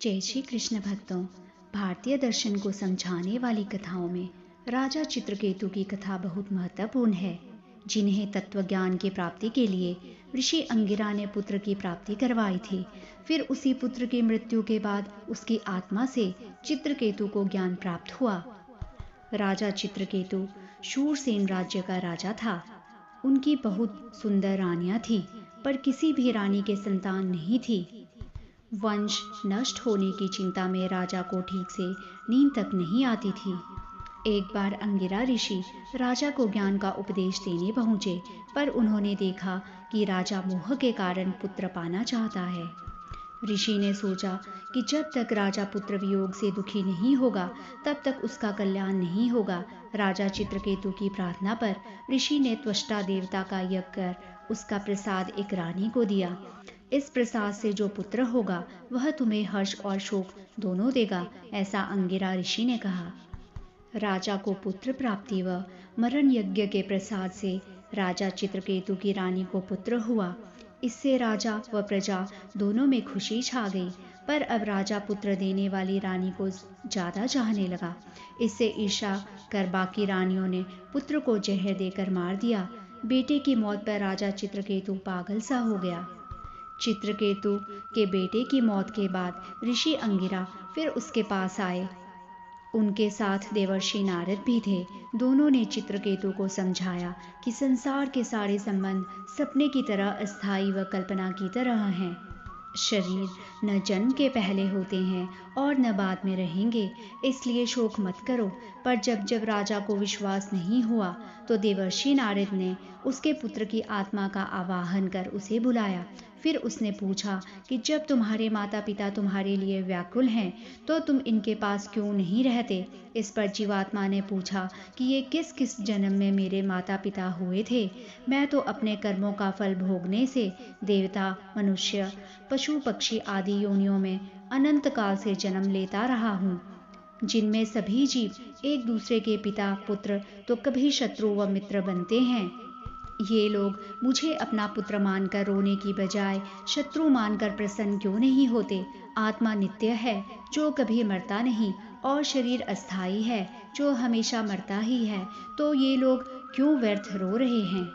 जय श्री कृष्ण भक्तों। भारतीय दर्शन को समझाने वाली कथाओं में राजा चित्रकेतु की कथा बहुत महत्वपूर्ण है, जिन्हें तत्व ज्ञान की प्राप्ति के लिए ऋषि अंगिरा ने पुत्र की प्राप्ति करवाई थी। फिर उसी पुत्र की मृत्यु के बाद उसकी आत्मा से चित्रकेतु को ज्ञान प्राप्त हुआ। राजा चित्रकेतु शूरसेन राज्य का राजा था। उनकी बहुत सुंदर रानियां थीं, पर किसी भी रानी के संतान नहीं थी। वंश नष्ट होने की चिंता में राजा को ठीक से नींद तक नहीं आती थी। एक बार अंगिरा ऋषि राजा को ज्ञान का उपदेश देने पहुंचे, पर उन्होंने देखा कि राजा मोह के कारण पुत्र पाना चाहता है। ऋषि ने सोचा कि जब तक राजा पुत्र वियोग से दुखी नहीं होगा, तब तक उसका कल्याण नहीं होगा। राजा चित्रकेतु की प्रार्थना पर ऋषि ने त्वष्टा देवता का यज्ञ कर उसका प्रसाद एक रानी को दिया। इस प्रसाद से जो पुत्र होगा वह तुम्हें हर्ष और शोक दोनों देगा, ऐसा अंगिरा ऋषि ने कहा। राजा को पुत्र प्राप्ति व मरण यज्ञ के प्रसाद से राजा चित्रकेतु की रानी को पुत्र हुआ। इससे राजा व प्रजा दोनों में खुशी छा गई। पर अब राजा पुत्र देने वाली रानी को ज्यादा चाहने लगा। इससे ईर्ष्या कर बाकी रानियों ने पुत्र को जहर देकर मार दिया। बेटे की मौत पर राजा चित्रकेतु पागल सा हो गया। चित्रकेतु के बेटे की मौत के बाद ऋषि अंगिरा फिर उसके पास आए। उनके साथ देवर्षि नारद भी थे। दोनों ने चित्रकेतु को समझाया कि संसार के सारे संबंध सपने की तरह अस्थायी व कल्पना की तरह हैं। शरीर न जन्म के पहले होते हैं और न बाद में रहेंगे, इसलिए शोक मत करो। पर जब जब राजा को विश्वास नहीं हुआ, तो देवर्षि नारद ने उसके पुत्र की आत्मा का आवाहन कर उसे बुलाया। फिर उसने पूछा कि जब तुम्हारे माता पिता तुम्हारे लिए व्याकुल हैं, तो तुम इनके पास क्यों नहीं रहते। इस पर जीवात्मा ने पूछा कि ये किस किस जन्म में मेरे माता पिता हुए थे। मैं तो अपने कर्मों का फल भोगने से देवता, मनुष्य, पशु पक्षी आदि योनियों में अनंत काल से जन्म लेता रहा हूँ, जिनमें सभी जीव एक दूसरे के पिता पुत्र तो कभी शत्रु व मित्र बनते हैं। ये लोग मुझे अपना पुत्र मानकर रोने की बजाय शत्रु मानकर प्रसन्न क्यों नहीं होते। आत्मा नित्य है जो कभी मरता नहीं, और शरीर अस्थायी है जो हमेशा मरता ही है, तो ये लोग क्यों व्यर्थ रो रहे हैं।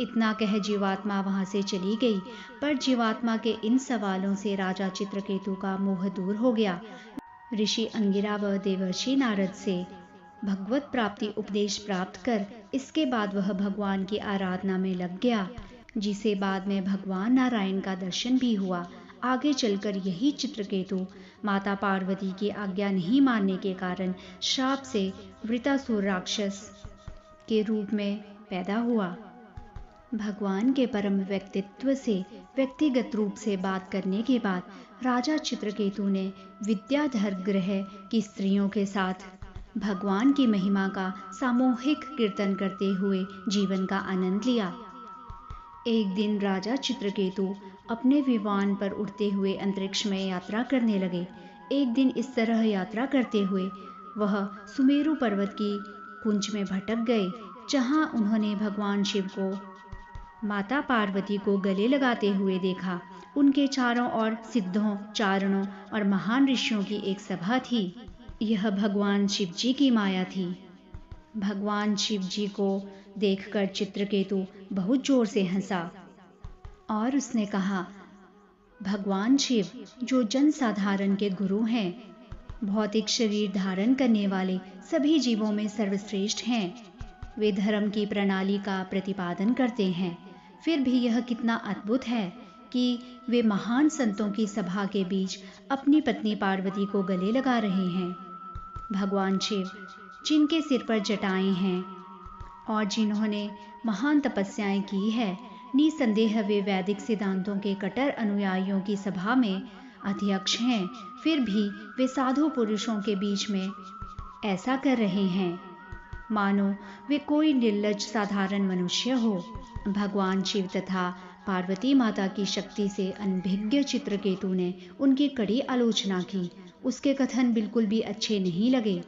इतना कह जीवात्मा वहां से चली गई। पर जीवात्मा के इन सवालों से राजा चित्रकेतु का मोह दूर हो गया। ऋषि अंगिरा व देवर्षि नारद से भगवत प्राप्ति उपदेश प्राप्त कर इसके बाद वह भगवान की आराधना में लग गया, जिसे बाद में भगवान नारायण का दर्शन भी हुआ। आगे चलकर यही चित्रकेतु माता पार्वती की आज्ञा नहीं मानने के कारण शाप से वृतासुर राक्षस के रूप में पैदा हुआ। भगवान के परम व्यक्तित्व से व्यक्तिगत रूप से बात करने के बाद राजा चित्रकेतु ने विद्याधर ग्रह की स्त्रियों के साथ भगवान की महिमा का सामूहिक कीर्तन करते हुए जीवन का आनंद लिया। एक दिन राजा चित्रकेतु अपने विमान पर उड़ते हुए अंतरिक्ष में यात्रा करने लगे। एक दिन इस तरह यात्रा करते हुए वह सुमेरु पर्वत की कुंज में भटक गए, जहां उन्होंने भगवान शिव को माता पार्वती को गले लगाते हुए देखा। उनके चारों ओर सिद्धों, चारणों और महान ऋषियों की एक सभा थी। यह भगवान शिव जी की माया थी। भगवान शिव जी को देखकर चित्रकेतु बहुत जोर से हंसा और उसने कहा, भगवान शिव जो जन साधारण के गुरु हैं, भौतिक शरीर धारण करने वाले सभी जीवों में सर्वश्रेष्ठ हैं। वे धर्म की प्रणाली का प्रतिपादन करते हैं। फिर भी यह कितना अद्भुत है कि वे महान संतों की सभा के बीच अपनी पत्नी पार्वती को गले लगा रहे हैं। भगवान शिव जिनके सिर पर जटाएं हैं और जिन्होंने महान तपस्याएं की है, निसंदेह वे वैदिक सिद्धांतों के कट्टर अनुयायियों की सभा में अध्यक्ष हैं। फिर भी वे साधु पुरुषों के बीच में ऐसा कर रहे हैं मानो वे कोई निर्लज्ज साधारण मनुष्य हो। भगवान शिव तथा पार्वती माता की शक्ति से अनभिज्ञ चित्रकेतु ने उनकी कड़ी आलोचना की। उसके कथन बिल्कुल भी अच्छे नहीं लगे।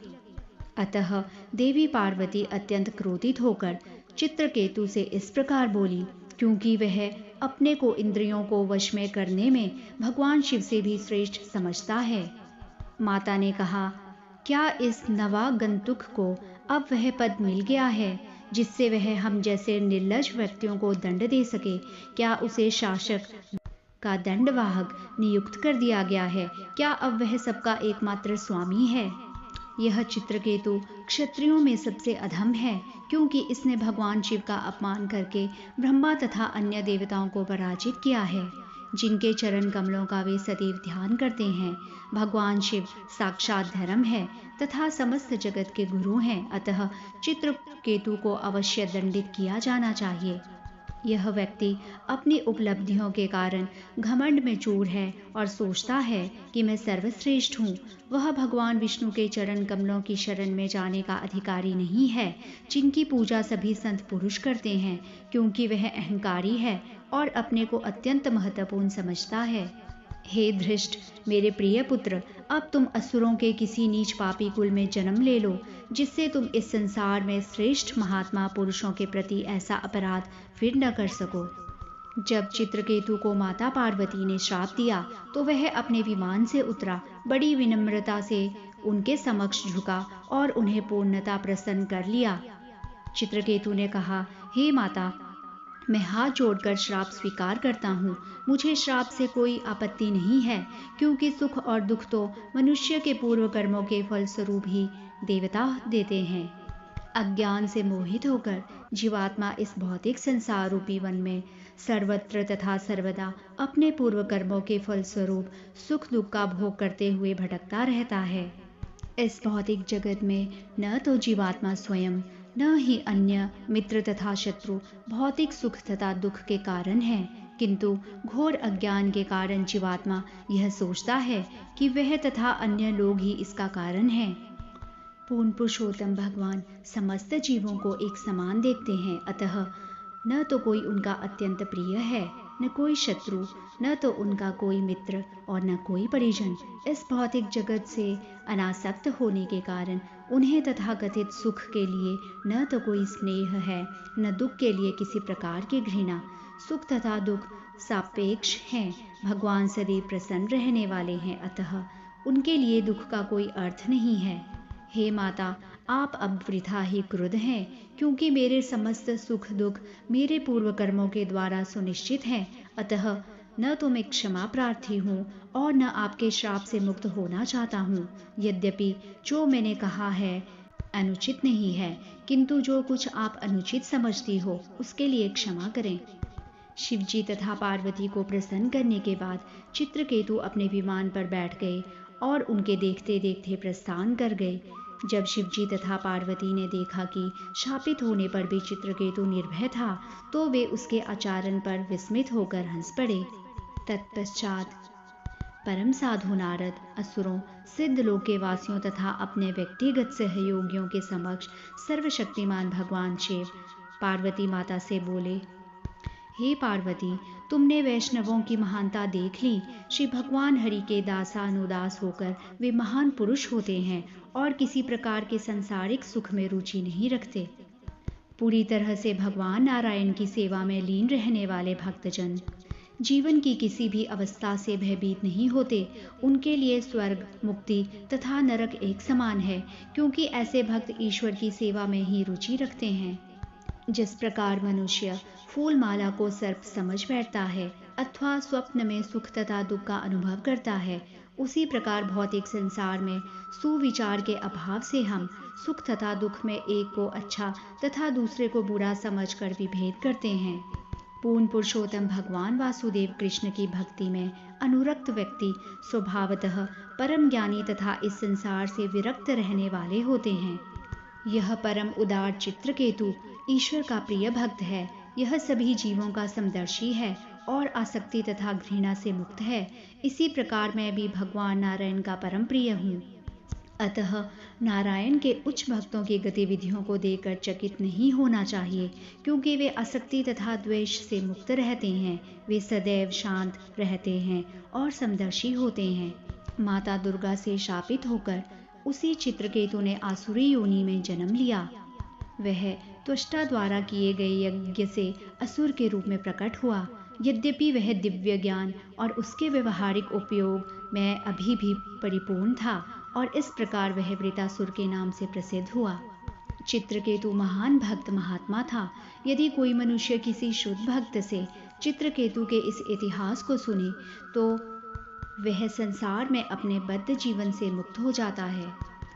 अतः देवी पार्वती अत्यंत क्रोधित होकर चित्रकेतु से इस प्रकार बोली, क्योंकि वह अपने को इंद्रियों को वश में करने में भगवान शिव से भी श्रेष्ठ समझता है। माता ने कहा, क्या इस नवागंतुक को अब वह पद मिल गया है जिससे वह हम जैसे निर्लज व्यक्तियों को दंड दे सके? क्या उसे शासक का दंडवाहक नियुक्त कर दिया गया है? क्या अब वह सबका एकमात्र स्वामी है? यह चित्रकेतु क्षत्रियों में सबसे अधम है, क्योंकि इसने भगवान शिव का अपमान करके ब्रह्मा तथा अन्य देवताओं को पराजित किया है, जिनके चरण कमलों का वे सदैव ध्यान करते हैं। भगवान शिव साक्षात धर्म है तथा समस्त जगत के गुरु हैं, अतः चित्रकेतु को अवश्य दंडित किया जाना चाहिए। यह व्यक्ति अपनी उपलब्धियों के कारण घमंड में चूर है और सोचता है कि मैं सर्वश्रेष्ठ हूँ। वह भगवान विष्णु के चरण कमलों की शरण में जाने का अधिकारी नहीं है, जिनकी पूजा सभी संत पुरुष करते हैं, क्योंकि वह अहंकारी है और अपने को अत्यंत महत्वपूर्ण समझता है। हे धृष्ट, मेरे प्रिय पुत्र, अब तुम असुरों के किसी नीच पापी कुल में जन्म ले लो, जिससे तुम इस संसार में श्रेष्ठ महात्मा पुरुषों के प्रति ऐसा अपराध फिर न कर सको। जब चित्रकेतु को माता पार्वती ने श्राप दिया तो वह अपने विमान से उतरा, बड़ी विनम्रता से उनके समक्ष झुका और उन्हें पूर्णतः प्रसन्न कर लिया। चित्रकेतु ने कहा, हे माता, मैं हाथ जोड़कर श्राप स्वीकार करता हूँ। मुझे श्राप से कोई आपत्ति नहीं है, क्योंकि सुख और दुख तो मनुष्य के पूर्व कर्मों के फल स्वरूप ही देवता देते हैं। अज्ञान से मोहित होकर जीवात्मा इस भौतिक संसार रूपी वन में सर्वत्र तथा सर्वदा अपने पूर्व कर्मों के फल स्वरूप सुख दुख का भोग करते हुए भटकता रहता है। इस भौतिक जगत में न तो जीवात्मा स्वयं, न ही अन्य मित्र तथा शत्रु भौतिक सुख तथा दुख के कारण हैं, किंतु घोर अज्ञान के कारण जीवात्मा यह सोचता है कि वह तथा अन्य लोग ही इसका कारण हैं। पूर्ण पुरुषोत्तम भगवान समस्त जीवों को एक समान देखते हैं, अतः न तो कोई उनका अत्यंत प्रिय है, न कोई शत्रु, न तो उनका कोई मित्र और न कोई परिजन। इस भौतिक जगत से अनासक्त होने के कारण उन्हें तथाकथित सुख के लिए न तो कोई स्नेह है, न दुख के लिए किसी प्रकार की घृणा। सुख तथा दुख सापेक्ष हैं। भगवान सदैव प्रसन्न रहने वाले हैं, अतः उनके लिए दुख का कोई अर्थ नहीं है। हे माता, आप अब वृथा ही क्रुद्ध हैं, क्योंकि मेरे समस्त सुख दुख मेरे पूर्व कर्मों के द्वारा सुनिश्चित हैं, अतः न तो मैं क्षमा प्रार्थी हूँ और न आपके श्राप से मुक्त होना चाहता हूँ। यद्यपि जो मैंने कहा है अनुचित नहीं है, किंतु जो कुछ आप अनुचित समझती हो उसके लिए क्षमा करें। शिवजी तथा पार्वती को प्रसन्न करने के बाद चित्रकेतु अपने विमान पर बैठ गए और उनके देखते देखते प्रस्थान कर गए। जब शिवजी तथा पार्वती ने देखा कि शापित होने पर भी चित्रकेतु निर्भय था, तो वे उसके आचरण पर विस्मित होकर हंस पड़े। तत्पश्चात परम साधु नारद असुरों, सिद्ध लोक के वासियों तथा अपने व्यक्तिगत सहयोगियों के समक्ष सर्वशक्तिमान भगवान शिव पार्वती माता से बोले, हे पार्वती, तुमने वैष्णवों की महानता देख ली। श्री भगवान हरि के दासानुदास होकर वे महान पुरुष होते हैं और किसी प्रकार के सांसारिक सुख में रुचि नहीं रखते। पूरी तरह से भगवान नारायण की सेवा में लीन रहने वाले भक्तजन जीवन की किसी भी अवस्था से भयभीत नहीं होते। उनके लिए स्वर्ग, मुक्ति तथा नरक एक समान है, क्योंकि ऐसे भक्त ईश्वर की सेवा में ही रुचि रखते हैं। जिस प्रकार मनुष्य फूल माला को सर्प समझ बैठता है अथवा स्वप्न में सुख तथा दुख का अनुभव करता है, उसी प्रकार भौतिक संसार में सुविचार के अभाव से हम सुख तथा दुख में एक को अच्छा तथा दूसरे को बुरा समझकर विभेद करते हैं। पूर्ण पुरुषोत्तम भगवान वासुदेव कृष्ण की भक्ति में अनुरक्त व्यक्ति स्वभावतः परम ज्ञानी तथा इस संसार से विरक्त रहने वाले होते हैं। यह परम उदार चित्रकेतु ईश्वर का प्रिय भक्त है। यह सभी जीवों का समदर्शी है और आसक्ति तथा घृणा से मुक्त है। इसी प्रकार मैं भी भगवान नारायण का परम प्रिय हूँ। अतः नारायण के उच्च भक्तों की गतिविधियों को देखकर चकित नहीं होना चाहिए, क्योंकि वे आसक्ति तथा द्वेष से मुक्त रहते हैं। वे सदैव शांत रहते हैं और समदर्शी होते हैं। माता दुर्गा से शापित होकर उसी चित्रकेतु ने आसुरी योनि में जन्म लिया। वह त्वष्टा द्वारा किए गए यज्ञ से असुर के रूप में प्रकट हुआ। यद्यपि वह दिव्य ज्ञान और उसके व्यवहारिक उपयोग में अभी भी परिपूर्ण था और इस प्रकार वह वृतासुर के नाम से प्रसिद्ध हुआ। चित्रकेतु महान भक्त महात्मा था। यदि कोई मनुष्य किसी शुद्ध भक्त से चित्रकेतु के इस इतिहास को सुने तो वह संसार में अपने बद्ध जीवन से मुक्त हो जाता है।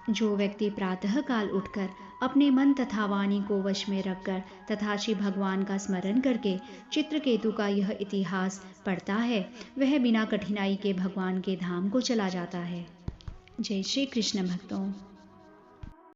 जो व्यक्ति प्रातःकाल उठकर अपने मन तथा वाणी को वश में रखकर तथा श्री भगवान का स्मरण करके चित्रकेतु का यह इतिहास पढ़ता है, वह बिना कठिनाई के भगवान के धाम को चला जाता है। जय श्री कृष्ण भक्तों।